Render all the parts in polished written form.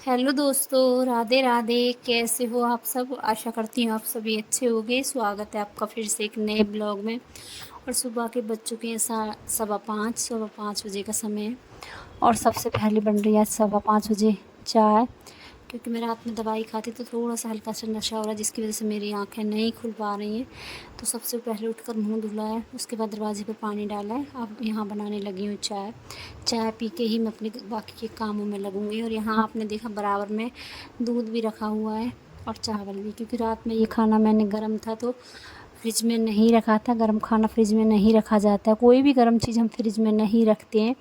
Hello दोस्तों, राधे राधे। कैसे हो आप सब? आशा करती हूँ आप सभी अच्छे होंगे। स्वागत है आपका फिर से एक नए ब्लॉग में। और सुबह के बज चुके हैं 5:15 बजे का समय है। और सबसे पहले बन रही है 5:15 बजे चाय, क्योंकि मैं रात में दवाई खाती तो थोड़ा सा हल्का सा नशा हो रहा है, जिसकी वजह से मेरी आंखें नहीं खुल पा रही हैं। तो सबसे पहले उठकर मुंह धुला है, उसके बाद दरवाजे पर पानी डाला है। अब यहाँ बनाने लगी हूँ चाय। चाय पी के ही मैं अपने बाकी के कामों में लगूंगी। और यहाँ आपने देखा बराबर में दूध भी रखा हुआ है और चावल भी, क्योंकि रात में ये खाना मैंने गर्म था तो फ्रिज में नहीं रखा था। गर्म खाना फ्रिज में नहीं रखा जाता है, कोई भी गर्म चीज़ हम फ्रिज में नहीं रखते हैं।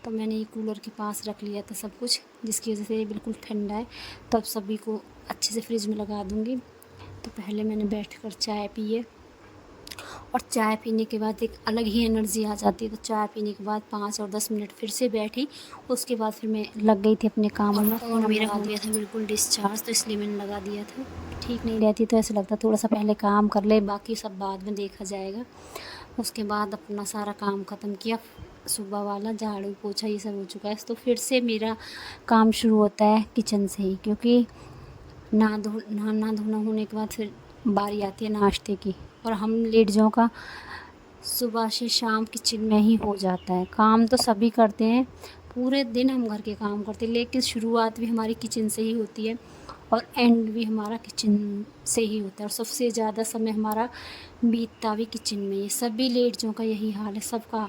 तो मैंने ये कूलर के पास रख लिया था सब कुछ, जिसकी वजह से ये बिल्कुल ठंडा है। तो अब सभी को अच्छे से फ्रिज में लगा दूँगी। तो पहले मैंने बैठकर चाय पी है, और चाय पीने के बाद एक अलग ही एनर्जी आ जाती है। तो चाय पीने के बाद 5 और 10 मिनट फिर से बैठी। उसके बाद फिर मैं लग गई थी अपने कामों में। फ़ोन मेरा हो गया था बिल्कुल डिस्चार्ज, तो इसलिए मैंने लगा दिया था। ठीक नहीं रहती तो ऐसा लगता थोड़ा सा पहले काम कर ले, बाकी सब बाद में देखा जाएगा। उसके बाद अपना सारा काम ख़त्म किया, सुबह वाला झाड़ू पोछा ये सब हो चुका है। तो फिर से मेरा काम शुरू होता है किचन से ही, क्योंकि नहाना धोना होने के बाद फिर बारी आती है नाश्ते की। और हम लेडीज़ों का सुबह से शाम किचन में ही हो जाता है। काम तो सभी करते हैं, पूरे दिन हम घर के काम करते हैं, लेकिन शुरुआत भी हमारी किचन से ही होती है और एंड भी हमारा किचन से ही होता है। और सबसे ज़्यादा समय हमारा बीतता भी किचन में ही। सभी लेडीज़ों का यही हाल है, सबका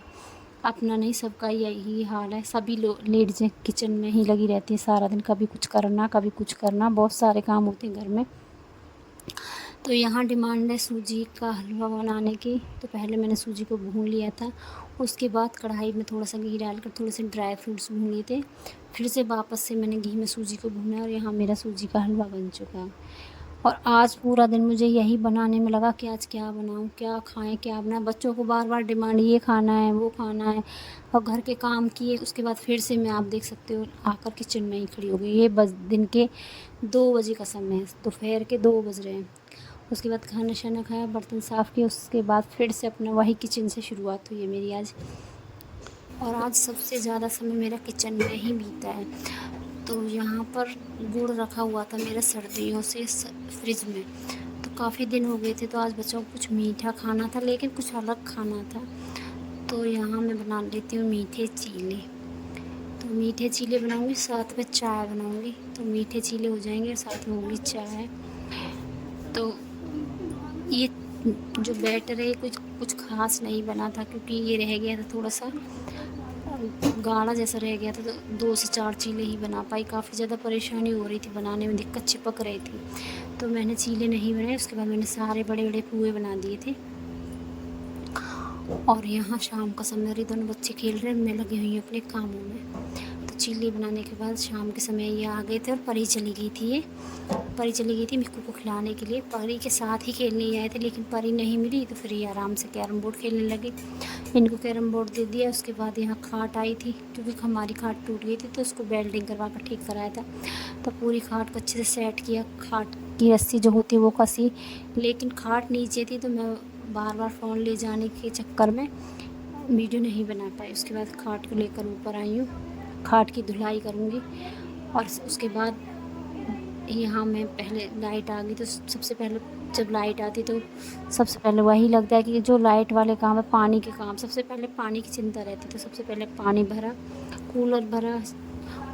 अपना नहीं, सबका यही हाल है। सभी लेडीज़ें किचन में ही लगी रहती हैं सारा दिन, कभी कुछ करना कभी कुछ करना, बहुत सारे काम होते हैं घर में। तो यहाँ डिमांड है सूजी का हलवा बनाने की। तो पहले मैंने सूजी को भून लिया था, उसके बाद कढ़ाई में थोड़ा सा घी डालकर थोड़े से ड्राई फ्रूट्स भून लिए थे। फिर से वापस से मैंने घी में सूजी को भूना, और यहाँ मेरा सूजी का हलवा बन चुका है। और आज पूरा दिन मुझे यही बनाने में लगा कि आज क्या बनाऊँ, क्या खाएं, क्या बनाएं। बच्चों को बार बार डिमांड, ये खाना है वो खाना है। और घर के काम किए, उसके बाद फिर से मैं, आप देख सकते हो, आकर किचन में ही खड़ी हो गई। ये बस दिन के 2 बजे का समय है, दोपहर के 2 बज रहे हैं। उसके बाद खाना शाना खाया, बर्तन साफ़ किए, उसके बाद फिर से अपना वही किचन से शुरुआत हुई है मेरी आज। और आज सबसे ज़्यादा समय मेरा किचन में ही बीता है। तो यहाँ पर गुड़ रखा हुआ था मेरा सर्दियों से फ्रिज में, तो काफ़ी दिन हो गए थे। तो आज बच्चों को कुछ मीठा खाना था, लेकिन कुछ अलग खाना था। तो यहाँ मैं बना लेती हूँ मीठे चीले। तो मीठे चीले बनाऊँगी, साथ में चाय बनाऊँगी। तो मीठे चीले हो जाएंगे और साथ में होगी चाय। तो ये जो बैटर है कुछ कुछ ख़ास नहीं बना था, क्योंकि ये रह गया था थोड़ा सा गाढ़ा जैसा रह गया था। तो 2 से 4 चीले ही बना पाई। काफ़ी ज़्यादा परेशानी हो रही थी बनाने में, दिक्कत चिपक रही थी। तो मैंने चीले नहीं बनाए। उसके बाद मैंने सारे बड़े बड़े पुए बना दिए थे। और यहाँ शाम का समय, और ये दोनों बच्चे खेल रहे हैं, मैं लगी हुई हूँ अपने कामों में। तो चीले बनाने के बाद शाम के समय ये आ गए थे, और परी चली गई थी। ये परी चली गई थी मिक्कू को खिलाने के लिए। परी के साथ ही खेलने आए थे, लेकिन परी नहीं मिली। तो फिर ये आराम से कैरम बोर्ड खेलने लगे। इनको कैरम बोर्ड दे दिया। उसके बाद यहाँ खाट आई थी, क्योंकि हमारी खाट टूट गई थी, तो उसको वेल्डिंग करवा कर ठीक कराया था। तो पूरी खाट को अच्छे से सेट किया। खाट की रस्सी जो होती है वो कसी, लेकिन खाट नीचे थी, तो मैं बार बार फ़ोन ले जाने के चक्कर में वीडियो नहीं बना पाई। उसके बाद खाट को लेकर ऊपर आई हूँ, खाट की धुलाई करूँगी। और उसके बाद यहाँ मैं, पहले लाइट आ गई तो सबसे पहले, जब लाइट आती तो सबसे पहले वही लगता है कि जो लाइट वाले काम है, पानी के काम, सबसे पहले पानी की चिंता रहती। तो सबसे पहले पानी भरा, कूलर भरा,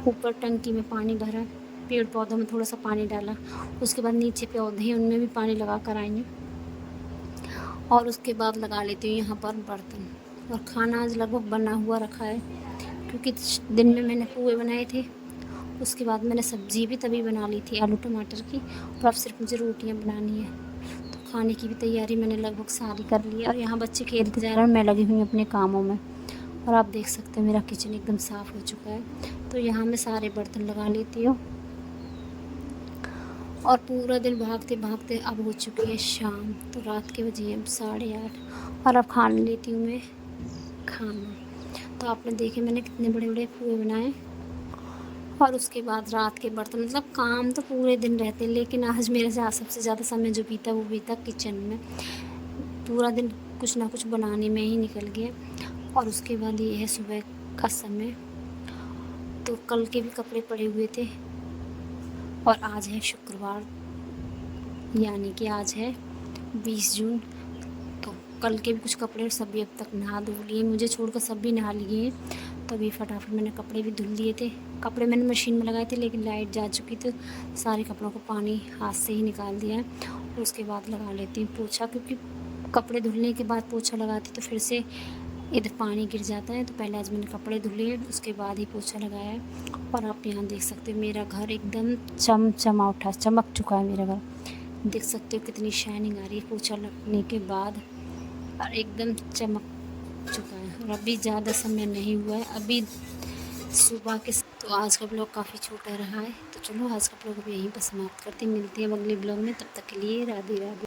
ऊपर टंकी में पानी भरा, पेड़ पौधों में थोड़ा सा पानी डाला। उसके बाद नीचे पौधे हैं उनमें भी पानी लगा कर आई हूँ। और उसके बाद लगा लेती हूँ यहाँ पर बर्तन। और खाना आज लगभग बना हुआ रखा है, क्योंकि दिन में मैंने पुए बनाए थे। उसके बाद मैंने सब्ज़ी भी तभी बना ली थी, आलू टमाटर की। और अब सिर्फ मुझे रोटियां बनानी है। तो खाने की भी तैयारी मैंने लगभग सारी कर ली है। और यहाँ बच्चे खेल के जा रहे हैं, मैं लगी हुई अपने कामों में। और आप देख सकते हैं मेरा किचन एकदम साफ़ हो चुका है। तो यहाँ मैं सारे बर्तन लगा लेती हूँ। और पूरा दिन भागते भागते अब हो चुकी है शाम। तो रात के बजे अब 8:30, और अब खा लेती हूँ मैं खाना। तो आपने देखे मैंने कितने बड़े बड़े पुए बनाए। और उसके बाद रात के बर्तन, मतलब काम तो पूरे दिन रहते हैं, लेकिन आज मेरे से सबसे ज़्यादा समय जो बीता वो बीता किचन में। पूरा दिन कुछ ना कुछ बनाने में ही निकल गया। और उसके बाद ये है सुबह का समय। तो कल के भी कपड़े पड़े हुए थे, और आज है शुक्रवार, यानी कि आज है 20 जून। तो कल के भी कुछ कपड़े सभी अब तक नहा धो लिए, मुझे छोड़कर सभी नहा लिए। तो अभी फटाफट मैंने कपड़े भी धुल लिए थे। कपड़े मैंने मशीन में लगाए थे, लेकिन लाइट जा चुकी थी, सारे कपड़ों को पानी हाथ से ही निकाल दिया है। और उसके बाद लगा लेती हूँ पोछा, क्योंकि कपड़े धुलने के बाद पोछा लगाती तो फिर से इधर पानी गिर जाता है। तो पहले आज मैंने कपड़े धुले, उसके बाद ही पोछा लगाया है। और आप यहाँ देख सकते हो मेरा घर एकदम चमक चुका है मेरा घर। देख सकते हो कितनी शाइनिंग आ रही है पोछा लगने के बाद, और एकदम चमक चुका है। और अभी ज़्यादा समय नहीं हुआ है, अभी सुबह के। तो आज का ब्लॉग काफ़ी छोटा रहा है, तो चलो आज का ब्लॉग अभी यहीं पर समाप्त करते हैं। मिलते हैं अगले ब्लॉग में, तब तक के लिए राधे राधे।